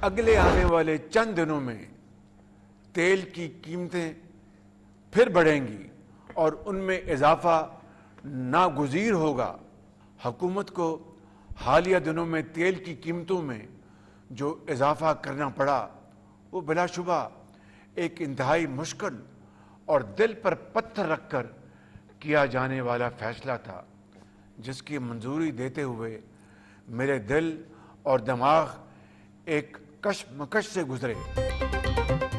अगले आने वाले चंद दिनों में तेल की कीमतें फिर बढ़ेंगी और उनमें इजाफा नागुज़ीर होगा। हुकूमत को हालिया दिनों में तेल की कीमतों में जो इजाफा करना पड़ा वो बिलाशुबा एक इंतहाई मुश्किल और दिल पर पत्थर रखकर किया जाने वाला फैसला था, जिसकी मंजूरी देते हुए मेरे दिल और दिमाग एक कशमकश से गुजरे।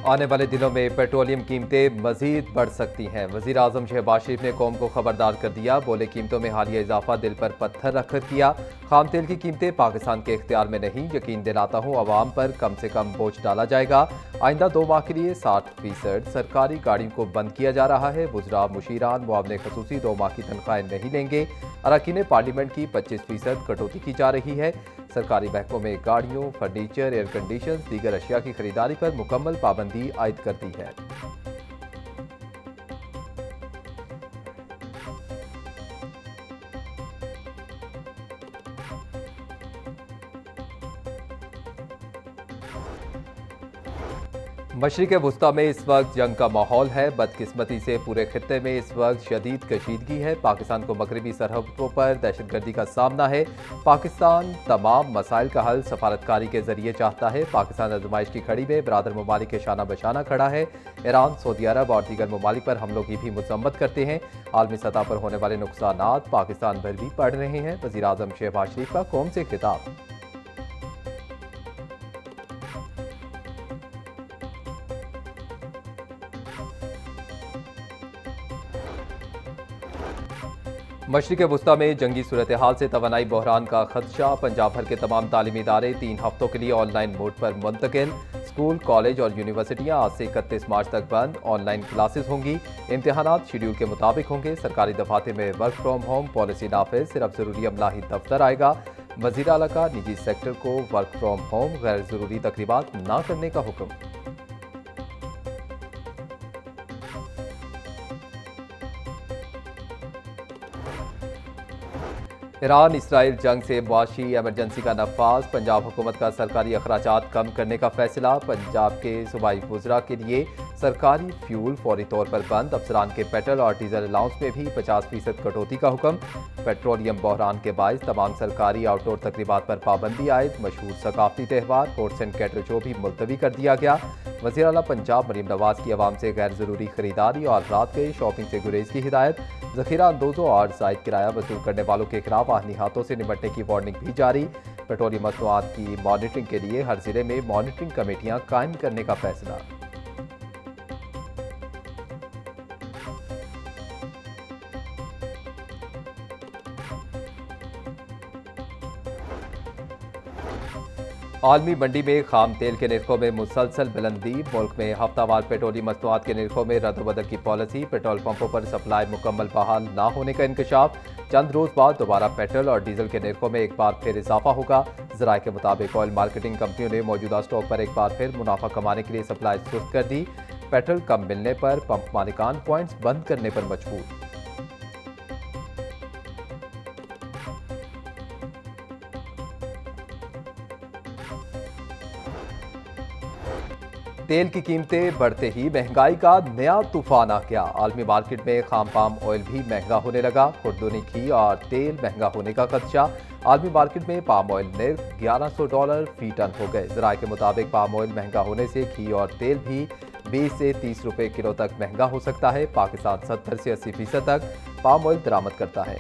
आने वाले दिनों में पेट्रोलियम कीमतें मजीद बढ़ सकती हैं। वज़ीर आज़म शहबाज शरीफ ने कौम को खबरदार कर दिया। बोले, कीमतों में हालिया इजाफा दिल पर पत्थर रखकर किया। खाम तेल की कीमतें पाकिस्तान के इख्तियार में नहीं। यकीन दिलाता हूँ अवाम पर कम से कम बोझ डाला जाएगा। आइंदा 2 माह के लिए 60% सरकारी गाड़ियों को बंद किया जा रहा है। वुज़रा, मुशीरान, मुआवने खसूसी 2 माह की तनख्वाहें नहीं लेंगे। अरकान पार्लियामेंट की 25% कटौती की जा रही है। सरकारी महकमों में गाड़ियों, फर्नीचर, एयर कंडीशन, दीगर अशिया की खरीदारी पर मुकम्मल पाबंदी आयद कर दी है। मशरिक़ वुस्ता में इस वक्त जंग का माहौल है। बदकिस्मती से पूरे खित्ते में इस वक्त शदीद कशीदगी है। पाकिस्तान को मगरबी सरहदों पर दहशतगर्दी का सामना है। पाकिस्तान तमाम मसाइल का हल सफारतकारी के जरिए चाहता है। पाकिस्तान आजमाइश की खड़ी में बरादर ममालिक के शाना बशाना खड़ा है। ईरान, सऊदी अरब और दीगर ममालिक पर हमलों की भी मजम्मत करते हैं। आलमी सतह पर होने वाले नुकसानात पाकिस्तान पर भी पड़ रहे हैं। वज़ीर आज़म शहबाज शरीफ का कौम से खिताब। मशरिक़ वुस्ता में जंगी सूरत हाल से तवानाई बहरान का खदशा। पंजाब भर के तमाम तालीमी इदारे 3 हफ्तों के लिए ऑनलाइन मोड पर मुंतकिल। स्कूल, कॉलेज और यूनिवर्सिटियां आज से 31 मार्च तक बंद। ऑनलाइन क्लासेस होंगी। इम्तिहानात शेड्यूल के मुताबिक होंगे। सरकारी दफातर में वर्क फ्रॉम होम पॉलिसी नाफिज। सिर्फ जरूरी अमला ही दफ्तर आएगा। वज़ीर आला का निजी सेक्टर को वर्क फ्रॉम होम, गैर जरूरी तकरीबात न करने का हुक्म। ईरान इसराइल जंग से मुआशी एमरजेंसी का नफाज। पंजाब हुकूमत का सरकारी अखराजात कम करने का फैसला। पंजाब के सूबाई वुज़रा के लिए सरकारी फ्यूल फौरी तौर पर बंद। अफसरान के पेट्रोल और डीजल अलाउंस में भी 50% कटौती का हुक्म। पेट्रोलियम बहरान के बायस तमाम सरकारी आउटडोर तकरीबात पर पाबंदी आयद। मशहूर सकाफती त्यौहार हॉर्स एंड कैटल शो भी मुलतवी कर दिया गया। वज़ीर आला पंजाब मरीम नवाज की आवाम से गैर जरूरी खरीदारी और रात गई शॉपिंग से गुरेज की हिदायत। जखीरा अंदोजों और जायद किराया वसूल करने वालों के खिलाफ आहनी हाथों से निपटने की वार्निंग भी जारी। पेट्रोलियम मसनूआत की मॉनिटरिंग के लिए हर जिले में मॉनिटरिंग कमेटियां कायम करने का फैसला। आलमी मंडी में खाम तेल के निर्खों में मुसलसल बुलंदी। मुल्क में हफ्तावार पेट्रोलियम मसनूआत के निर्खों में रद्द-बदल की पॉलिसी। पेट्रोल पंपों पर सप्लाई मुकम्मल बहाल न होने का इंकशाफ। चंद रोज बाद दोबारा पेट्रोल और डीजल के निर्खों में एक बार फिर इजाफा होगा। ज़राए के मुताबिक ऑयल मार्केटिंग कंपनियों ने मौजूदा स्टॉक पर एक बार फिर मुनाफा कमाने के लिए सप्लाई सुस्त कर दी। पेट्रोल कम मिलने पर पंप मालिकान पॉइंट्स बंद करने पर मजबूर। तेल की कीमतें बढ़ते ही महंगाई का नया तूफान आ गया। आलमी मार्केट में खाम पाम ऑयल भी महंगा होने लगा। खुर्दुनी घी और तेल महंगा होने का खदशा। आलमी मार्केट में पाम ऑयल निर्ख $1100 फी टन हो गए। ज़राए के मुताबिक पाम ऑयल महंगा होने से घी और तेल भी 20 से 30 रुपए किलो तक महंगा हो सकता है। पाकिस्तान 70 से 80% तक पाम ऑयल दरामद करता है।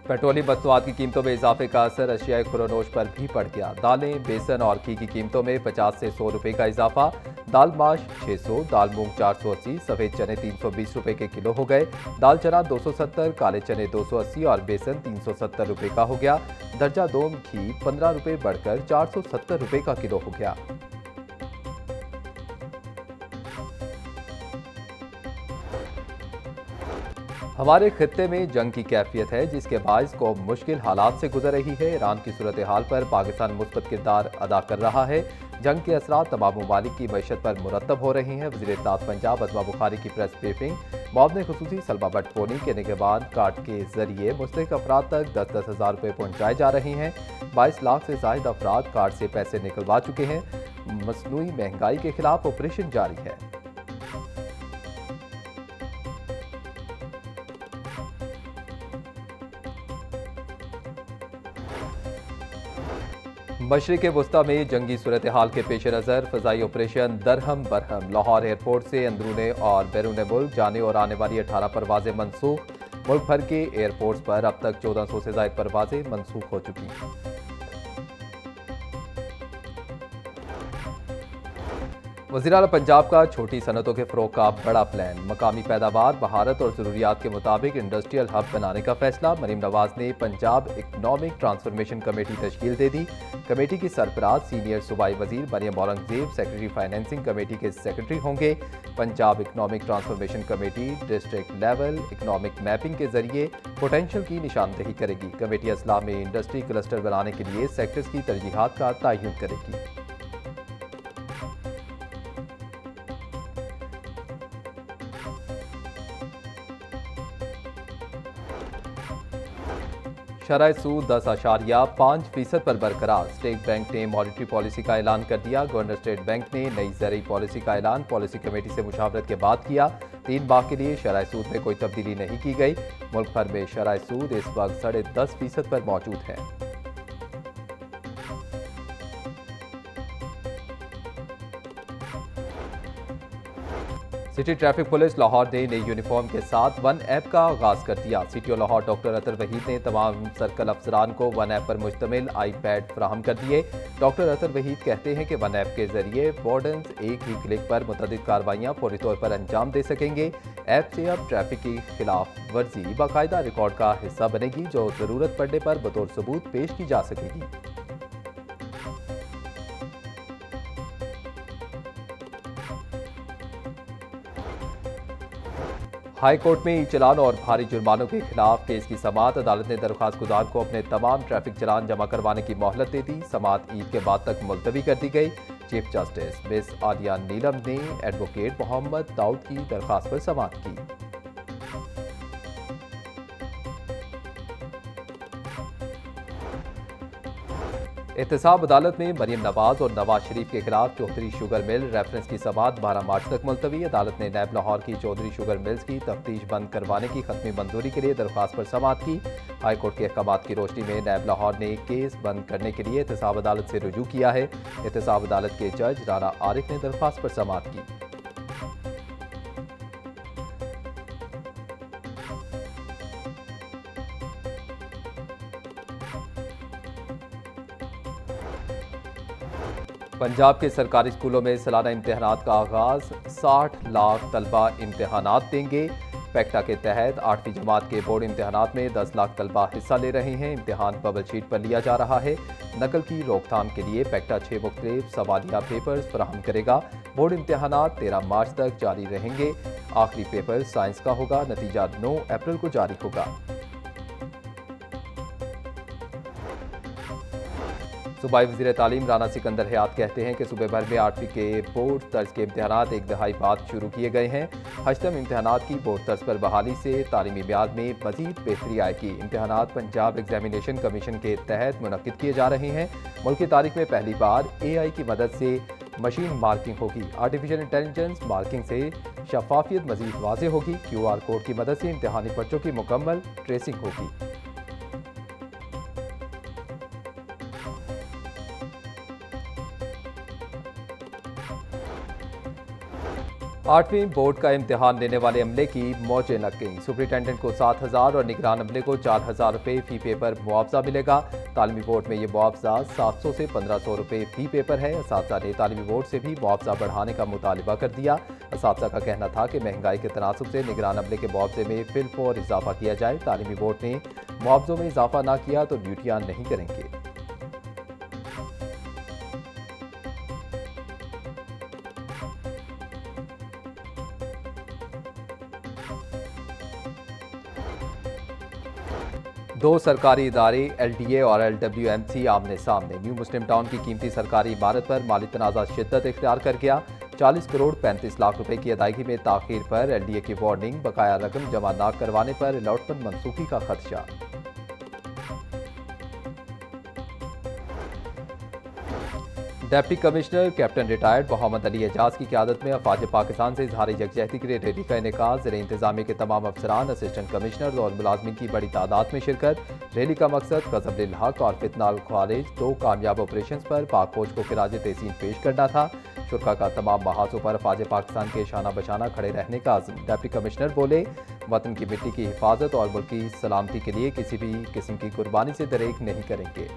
पेट्रोलियम मसनूआत की कीमतों में इजाफे का असर अशियाए खुरोनोश पर भी पड़ गया। दालें, बेसन और घी की कीमतों में 50 से 100 रुपए का इजाफा। दाल माश 600, दाल मूंग 480, सफ़ेद चने 320 रुपए के किलो हो गए। दाल चना 270, काले चने 280 और बेसन 370 रुपए का हो गया। दर्जा दोम घी 15 रुपए बढ़कर 470 रुपए का किलो हो गया। हमारे खित्ते में जंग की कैफियत है, जिसके बायस कौम मुश्किल हालात से गुजर रही है। ईरान की सूरत हाल पर पाकिस्तान मुस्बत किरदार अदा कर रहा है। जंग के असरात तमाम ममालिक की मईशत पर मुरतब हो रही हैं। वज़ीर इत्तलात पंजाब अज़मा बुखारी की प्रेस ब्रीफिंग। मुआवने खुसूसी सलमा बट पोनी के निगहबान कार्ड के जरिए मुस्तहिक अफराद तक 10-10 हज़ार रुपये पहुँचाए जा रहे हैं। 22 लाख से ज़ायद अफराद कार्ड से पैसे निकलवा चुके हैं। मसनूई महंगाई के खिलाफ ऑपरेशन जारी है। मशरिक़ वस्ता में जंगी सूरत हाल के पेश नज़र फ़ज़ाई ऑपरेशन दरहम बरहम। लाहौर एयरपोर्ट से अंदरूने और बैरून मुल्क जाने और आने वाली 18 परवाजें मनसूख। मुल्क भर के एयरपोर्ट्स पर अब तक 1400 से ज़ायद परवाजें मनसूख हो चुकी हैं। वज़ीर आला पंजाब का छोटी सनतों के फ़रोग़ का बड़ा प्लान। मकामी पैदावार, महारत और ज़रूरियात के मुताबिक इंडस्ट्रियल हब बनाने का फैसला। मरीम नवाज ने पंजाब इकनॉमिक ट्रांसफॉर्मेशन कमेटी तश्कील दे दी। कमेटी की सरबराह सीनियर सूबाई वज़ीर Maryam Aurangzeb secretary financing committee के सेक्रेटरी होंगे। Punjab economic transformation committee district level economic mapping के जरिए पोटेंशियल की निशानदेही करेगी। कमेटी असलाह में इंडस्ट्री क्लस्टर बनाने के लिए सेक्टर्स की तरजीहात का तयन करेगी। शरह सूद 10.5% पर बरकरार। स्टेट बैंक ने मॉनेटरी पॉलिसी का ऐलान कर दिया। गवर्नर स्टेट बैंक ने नई ज़रई पॉलिसी का ऐलान पॉलिसी कमेटी से मुशावरत के बाद किया। 3 माह के लिए शरह सूद में कोई तब्दीली नहीं की गई। मुल्क भर में शरह सूद इस वक्त 10.5% पर मौजूद है। सिटी ट्रैफिक पुलिस लाहौर ने नई यूनिफॉर्म के साथ वन ऐप का आगाज कर दिया। सीटीओ लाहौर डॉक्टर अतर वहीद ने तमाम सर्कल अफसरान को वन ऐप पर मुश्तमिल iPad फराहम कर दिए। डॉक्टर अतर वहीद कहते हैं कि वन ऐप के जरिए वार्डन्स एक ही क्लिक पर मुतअद्दिद कार्रवाइयाँ फौरी तौर पर अंजाम दे सकेंगे। ऐप से अब ट्रैफिक की खिलाफ वर्जी बाकायदा रिकॉर्ड का हिस्सा बनेगी, जो ज़रूरत पड़ने पर बतौर सबूत पेश की जा सकेगी। हाई कोर्ट में ई चलान और भारी जुर्मानों के खिलाफ केस की समाअत। अदालत ने दरख्वास्त गुजार को अपने तमाम ट्रैफिक चलान जमा करवाने की मोहलत दे दी। समाअत ईद के बाद तक मुलतवी कर दी गई। चीफ जस्टिस मिस आलिया नीलम ने एडवोकेट मोहम्मद दाऊद की दरख्वास्त पर समाअत की। एहतसाब अदालत में मरियम नवाज और नवाज शरीफ के खिलाफ चौधरी शुगर मिल रेफरेंस की समाअत 12 मार्च तक मुलतवी। अदालत ने नैब लाहौर की चौधरी शुगर मिल्स की तफ्तीश बंद करवाने की खत्मी मंजूरी के लिए दरख्वास्त पर समाअत की। हाई कोर्ट के अहकामात की रोशनी में नैब लाहौर ने केस बंद करने के लिए एहतसाब अदालत से रुजू किया है। एहतसाब अदालत के जज राना आरिफ ने दरख्वास्त पर समाअत की। पंजाब के सरकारी स्कूलों में सालाना इम्तिहानात का आगाज। 60 लाख तलबा इम्तिहानात देंगे। पैक्टा के तहत 8वीं जमात के बोर्ड इम्तिहानात में 10 लाख तलबा हिस्सा ले रहे हैं। इम्तिहान बबल शीट पर लिया जा रहा है। नकल की रोकथाम के लिए पैक्टा 6 मुख्तलिफ सवालिया पेपर्स फराहम करेगा। बोर्ड इम्तिहानात 13 मार्च तक जारी रहेंगे। आखिरी पेपर साइंस का होगा। नतीजा 9 अप्रैल को जारी होगा। सूबाई वज़ीर तालीम राना सिकंदर हयात कहते हैं कि सूबे भर में 8वीं के बोर्ड तर्ज के इम्तिहानात एक दहाई बाद शुरू किए गए हैं। 8वीं इम्तिहानात की बोर्ड तर्ज पर बहाली से तालीमी मियाद में मजीद बेहतरी आएगी। इम्तिहानात पंजाब एग्जामिनेशन कमीशन के तहत मुनक्किद किए जा रहे हैं। मुल्क की तारीख में पहली बार AI की मदद से मशीन मार्किंग होगी। आर्टिफिशियल इंटेलिजेंस मार्किंग से शफाफियत मजीद वाज़ेह होगी। QR कोड की मदद से इम्तिहानी पर्चों की मुकम्मल ट्रेसिंग होगी। 8वीं बोर्ड का इम्तिहान लेने वाले अमले की मौजें लग गई। सुपरिटेंडेंट को 7,000 और निगरान अमले को 4,000 रुपये फ़ी पेपर मुआवजा मिलेगा। तालीमी बोर्ड में ये मुआवजा 700 से 1,500 रुपये फ़ी पेपर है। असातिज़ा ने तालीमी बोर्ड से भी मुआवजा बढ़ाने का मुतालबा कर दिया। असातिज़ा का कहना था कि महंगाई के तनासुब से निगरान अमले के मुआवजे में फिलफौर इजाफा किया जाए। तालीमी बोर्ड ने मुआवजों में इजाफा ना किया तो ड्यूटियाँ नहीं करेंगे। दो सरकारी इदारे LDA और LWMC आमने सामने। न्यू मुस्लिम टाउन की कीमती सरकारी इमारत पर माली तनाज़ा शिद्दत इख्तियार कर गया। 40 करोड़ 35 लाख रुपए की अदायगी में ताखीर पर LDA की वार्निंग, बकाया रकम जमा न करवाने पर अलॉटमेंट मनसूखी का खदशा। Deputy commissioner captain retired Mohammad Ali Ejaz की क़यादत में अफवाज पाकिस्तान से इजहार यकजहती के लिए रैली का इनेकाज। ज़ेर इंतजामिया के तमाम अफसरान, असिस्टेंट कमिश्नर और मुलाजमीन की बड़ी तादाद में शिरकत। रैली का मकसद ग़ज़ब हक और फितनाल खारिज 2 कामयाब ऑपरेशन पर पाक फौज को खिराज तहसीन पेश करना था। शुरा का तमाम महाजों पर अफवाज पाकिस्तान के शाना बशाना खड़े रहने का आज़म। डिप्टी कमिश्नर बोले, वतन की मिट्टी की हिफाजत और मुल्क की सलामती के लिए किसी भी किस्म की कुर्बानी से दरेक नहीं करेंगे।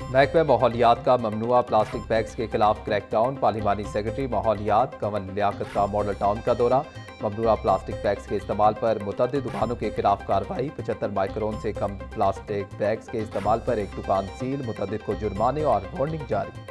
महकमा माहौलियात का ममनुआ प्लास्टिक बैग्स के खिलाफ क्रैकडाउन। पार्लिमानी सेक्रेटरी माहौलियात कंवल लियाकत का मॉडल टाउन का दौरा। ममनुआ प्लास्टिक बैग्स के इस्तेमाल पर मुतअद्दिद दुकानों के खिलाफ कार्रवाई। 75 माइक्रोन से कम प्लास्टिक बैग्स के इस्तेमाल पर एक दुकान सील, मुतअद्दिद को जुर्माने और वार्निंग जारी।